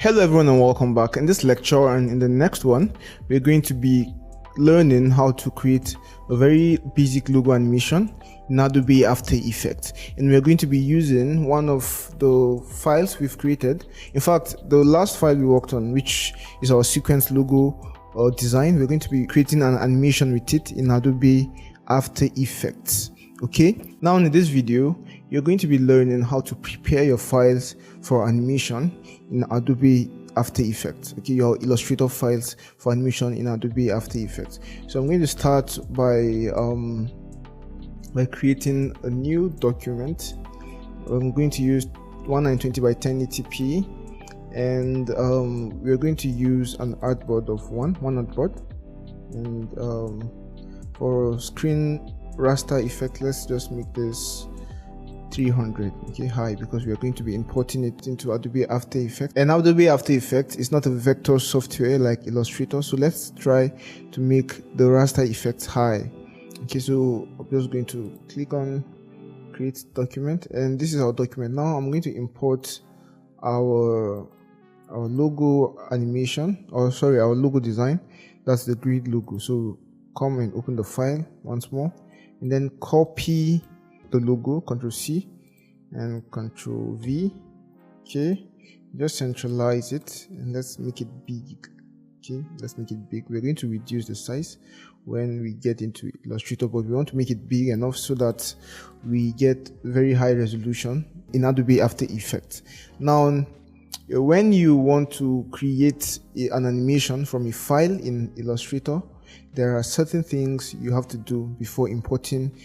Hello everyone and welcome back. In this lecture and in the next one, we're going to be learning how to create a very basic logo animation in Adobe After Effects. And we're going to be using one of the files we've created. In fact, the last file we worked on, which is our sequence logo design, we're going to be creating an animation with it in Adobe After Effects. Okay, now in this video, you're going to be learning how to prepare your files for animation in Adobe After Effects. Okay, your Illustrator files for animation in Adobe After Effects. So I'm going to start by creating a new document. I'm going to use 1920 by 1080p, and we're going to use an artboard of one artboard, and for screen raster effect, let's just make this 300, okay, high, because we are going to be importing it into Adobe After Effects. And Adobe After Effects is not a vector software like Illustrator, so let's try to make the raster effects high. Okay, so I'm just going to click on create document, and this is our document. Now I'm going to import our logo animation, or sorry, our logo design. That's the grid logo. So come and open the file once more, and then copy the logo, Ctrl C and Ctrl V. Okay, just centralize it and let's make it big. Okay, let's make it big. We're going to reduce the size when we get into Illustrator, but we want to make it big enough so that we get very high resolution in Adobe After Effects. Now, when you want to create an animation from a file in Illustrator, there are certain things you have to do before importing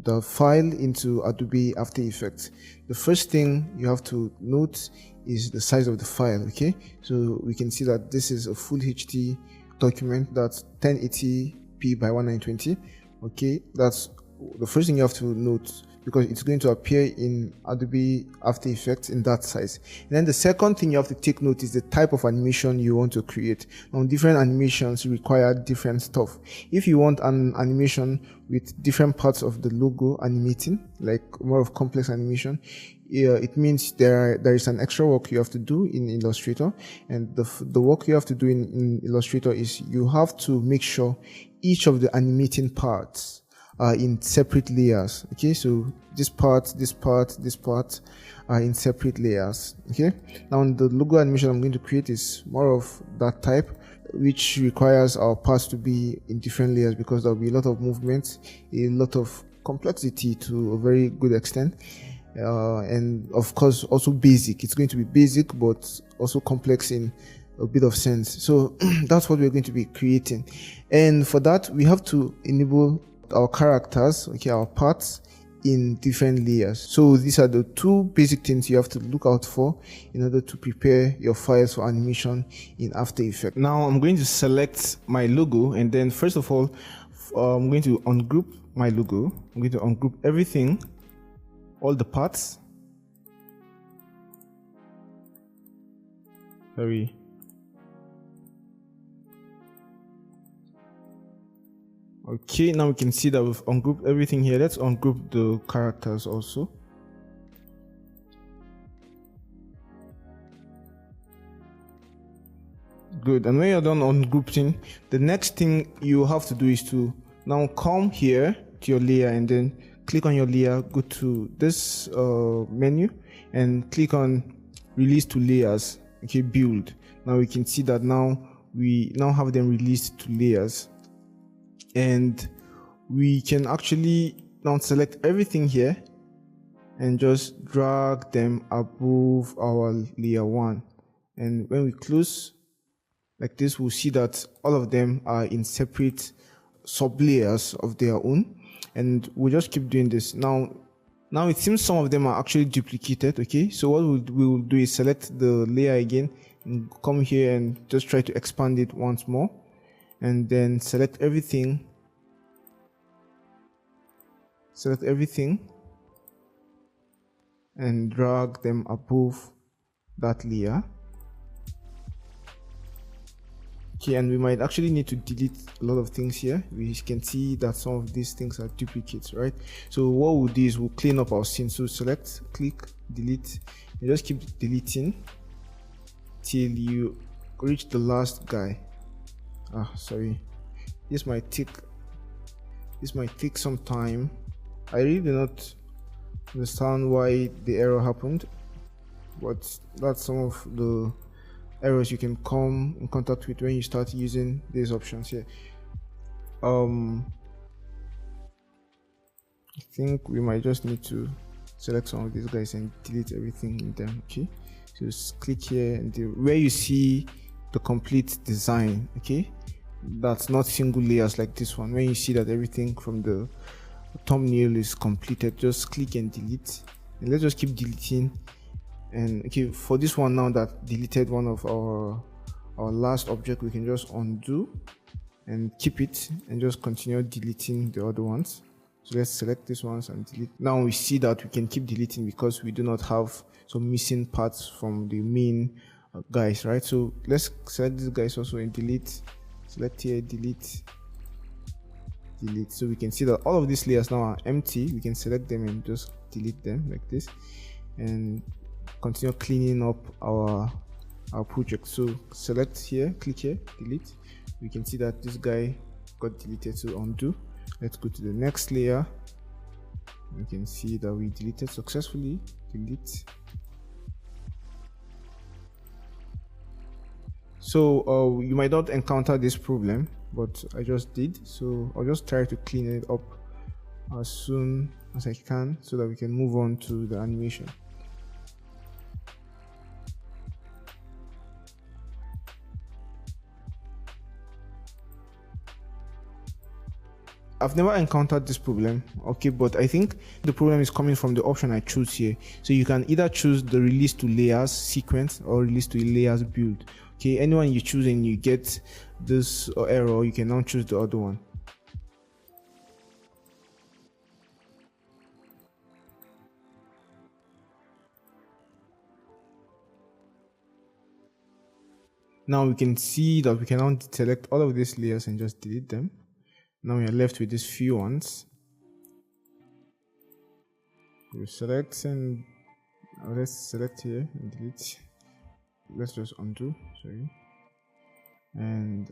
the file into Adobe After Effects. The first thing you have to note is the size of the file. Okay, so we can see that this is a full HD document that's 1080p by 1920. Okay, that's the first thing you have to note, because it's going to appear in Adobe After Effects in that size. And then the second thing you have to take note is the type of animation you want to create. Now, different animations require different stuff. If you want an animation with different parts of the logo animating, like more of complex animation, it means there is an extra work you have to do in Illustrator. And the work you have to do in Illustrator is you have to make sure each of the animating parts are in separate layers. Okay, so this part are in separate layers. Okay, now the logo animation I'm going to create is more of that type, which requires our parts to be in different layers, because there will be a lot of movement, a lot of complexity to a very good extent, and of course also basic. It's going to be basic but also complex in a bit of sense. So that's what we're going to be creating, and for that we have to enable our characters, okay, our parts in different layers. So these are the two basic things you have to look out for in order to prepare your files for animation in After Effects. Now I'm going to select my logo, and then first of all I'm going to ungroup my logo. I'm going to ungroup everything, all the parts. Sorry. Okay, now we can see that we've ungrouped everything here. Let's ungroup the characters also. Good. And when you're done ungrouping, the next thing you have to do is to now come here to your layer, and then click on your layer, go to this menu and click on release to layers. Okay, build. Now we can see that we now have them released to layers. And we can actually now select everything here and just drag them above our layer 1. And when we close like this, we'll see that all of them are in separate sub layers of their own, and we'll just keep doing this. Now it seems some of them are actually duplicated. Okay, so what we will do is select the layer again and come here and just try to expand it once more, and then select everything and drag them above that layer. Okay, and we might actually need to delete a lot of things here. We can see that some of these things are duplicates, right? So what we'll do is we'll clean up our scene. So select, click, delete, and just keep deleting till you reach the last guy. Sorry, this might take some time. I really do not understand why the error happened, but that's some of the errors you can come in contact with when you start using these options here. I think we might just need to select some of these guys and delete everything in them. Okay, so just click here and where you see the complete design, okay, that's not single layers like this one. When you see that everything from the thumbnail is completed, just click and delete, and let's just keep deleting. And okay, for this one now that deleted one of our last object, we can just undo and keep it and just continue deleting the other ones. So let's select these ones and delete. Now we see that we can keep deleting because we do not have some missing parts from the main guys, right? So let's select these guys also and delete. Select here, delete. So we can see that all of these layers now are empty. We can select them and just delete them like this and continue cleaning up our project. So select here, click here, delete. We can see that this guy got deleted, so undo. Let's go to the next layer. You can see that we deleted successfully. Delete. So you might not encounter this problem, but I just did. So I'll just try to clean it up as soon as I can so that we can move on to the animation. I've never encountered this problem, okay, but I think the problem is coming from the option I choose here. So you can either choose the release to layers sequence or release to layers build. Okay, anyone you choose and you get this error, you can now choose the other one. Now we can see that we can now select all of these layers and just delete them. Now we are left with these few ones. We select and let's select here and delete. Let's just undo, sorry. And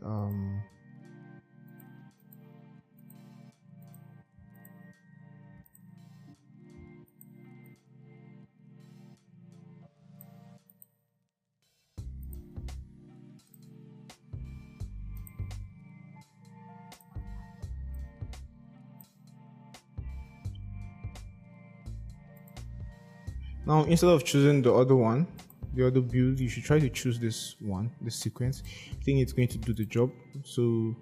now instead of choosing the other one, the other build, you should try to choose this one, this sequence. I think it's going to do the job. So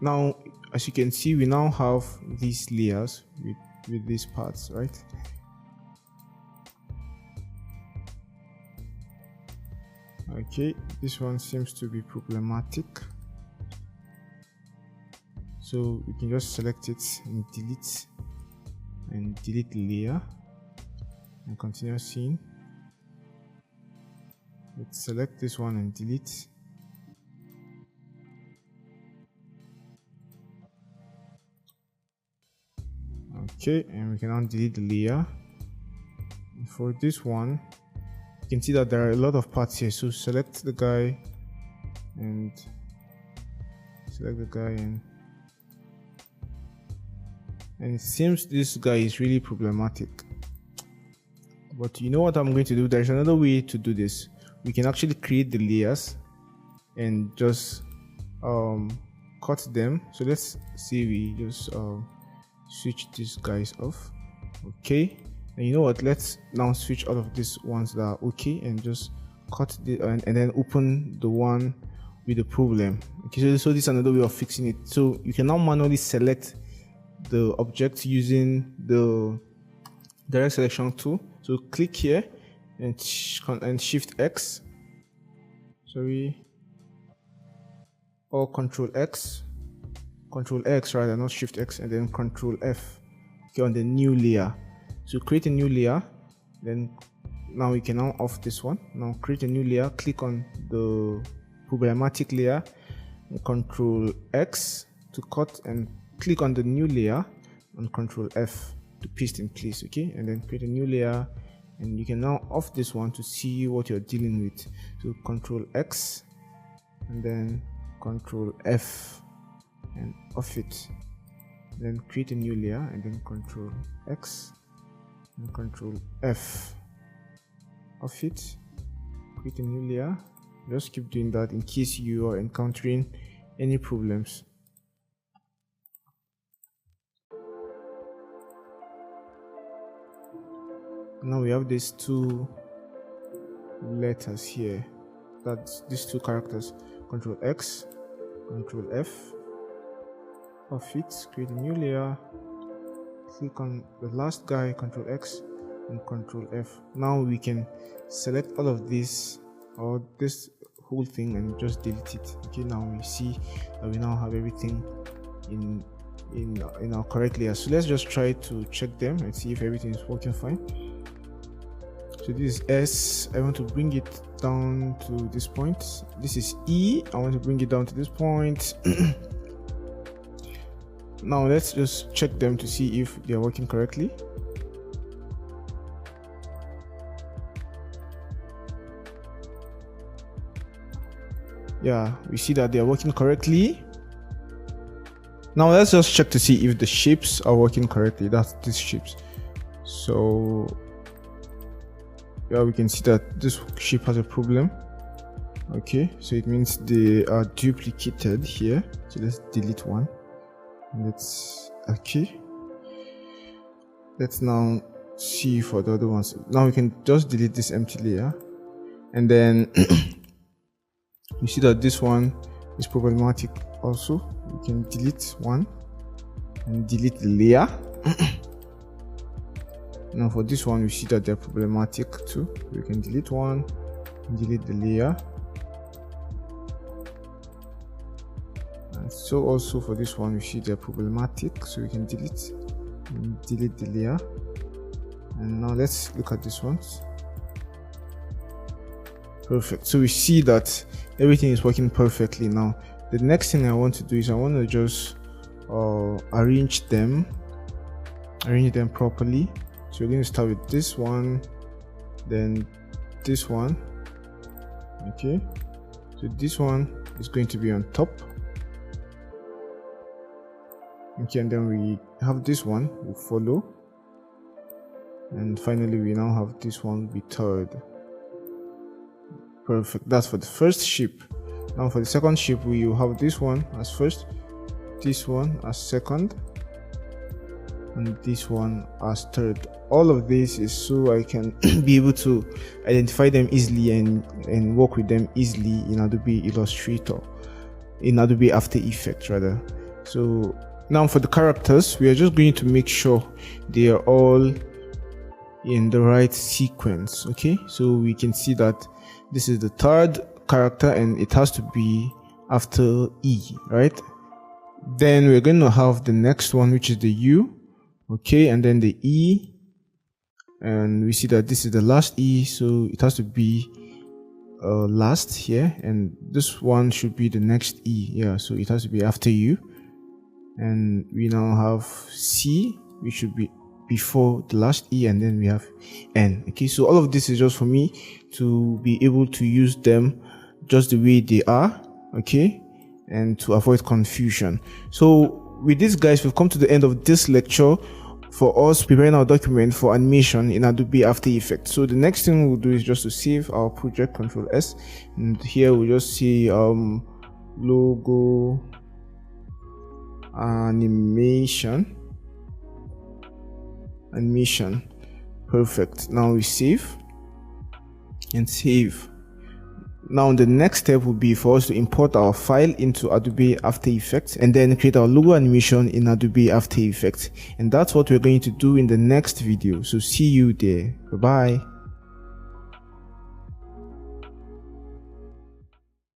now as you can see, we now have these layers with these parts, right? Okay, this one seems to be problematic, so we can just select it and delete the layer and continue seeing. Let's select this one and delete. Okay, and we can now delete the layer. And for this one, you can see that there are a lot of parts here, so select the guy and and it seems this guy is really problematic. But you know what I'm going to do? There's another way to do this. We can actually create the layers and just cut them. So let's see, we just switch these guys off. Okay, and you know what, let's now switch all of these ones that are okay and just cut the and then open the one with the problem. Okay, so this is another way of fixing it. So you can now manually select the object using the direct selection tool. So click here and shift X, or control X rather, not shift X, and then control F, okay, on the new layer. So create a new layer, then now we can now off this one. Now create a new layer, click on the problematic layer, and control X to cut, and click on the new layer and control F to paste in place. Okay, and then create a new layer and you can now off this one to see what you're dealing with. So Control X and then Control F and off it, then create a new layer and then Control X and Control F, off it, create a new layer. Just keep doing that in case you are encountering any problems. Now we have these two letters here, that's these two characters. Control X, Control F, off it, create a new layer, click on the last guy, Control X and Control F. Now we can select all of this or this whole thing and just delete it. Okay, now we see that we now have everything in our correct layer. So let's just try to check them and see if everything is working fine. So this is S, I want to bring it down to this point. This is E, I want to bring it down to this point. Now let's just check them to see if they are working correctly. Yeah, we see that they are working correctly. Now let's just check to see if the shapes are working correctly. That's these shapes. So yeah, we can see that this shape has a problem. Okay, so it means they are duplicated here. So let's delete one. Let's let's now see for the other ones. Now we can just delete this empty layer, and then you see that this one is problematic also. We can delete one and delete the layer. Now for this one, we see that they're problematic too. We can delete one and delete the layer. And so also for this one, we see they're problematic, so we can delete the layer. And now let's look at this one. Perfect. So we see that everything is working perfectly. Now the next thing I want to do is I want to just arrange them properly. So we're going to start with this one, then this one. Okay, so this one is going to be on top. Okay, and then we have this one will follow, and finally we now have this one be third. Perfect. That's for the first shape. Now for the second shape, we will have this one as first, this one as second, and this one as third. All of this is so I can be able to identify them easily and work with them easily in Adobe Illustrator, in Adobe After Effects rather. So now for the characters, we are just going to make sure they are all in the right sequence. Okay, so we can see that this is the third character and it has to be after E, right? Then we're going to have the next one, which is the U. Okay, and then the E, and we see that this is the last E, so it has to be last here, and this one should be the next E. Yeah, so it has to be after U. And we now have C, which should be before the last E, and then we have N. Okay, so all of this is just for me to be able to use them just the way they are, okay, and to avoid confusion. So with this, guys, we've come to the end of this lecture for us preparing our document for animation in Adobe After Effects. So the next thing we'll do is just to save our project, Control S, and here we'll just see logo animation. Perfect. Now we save and save. Now the next step will be for us to import our file into Adobe After Effects and then create our logo animation in Adobe After Effects, and that's what we're going to do in the next video. So see you there. Bye bye.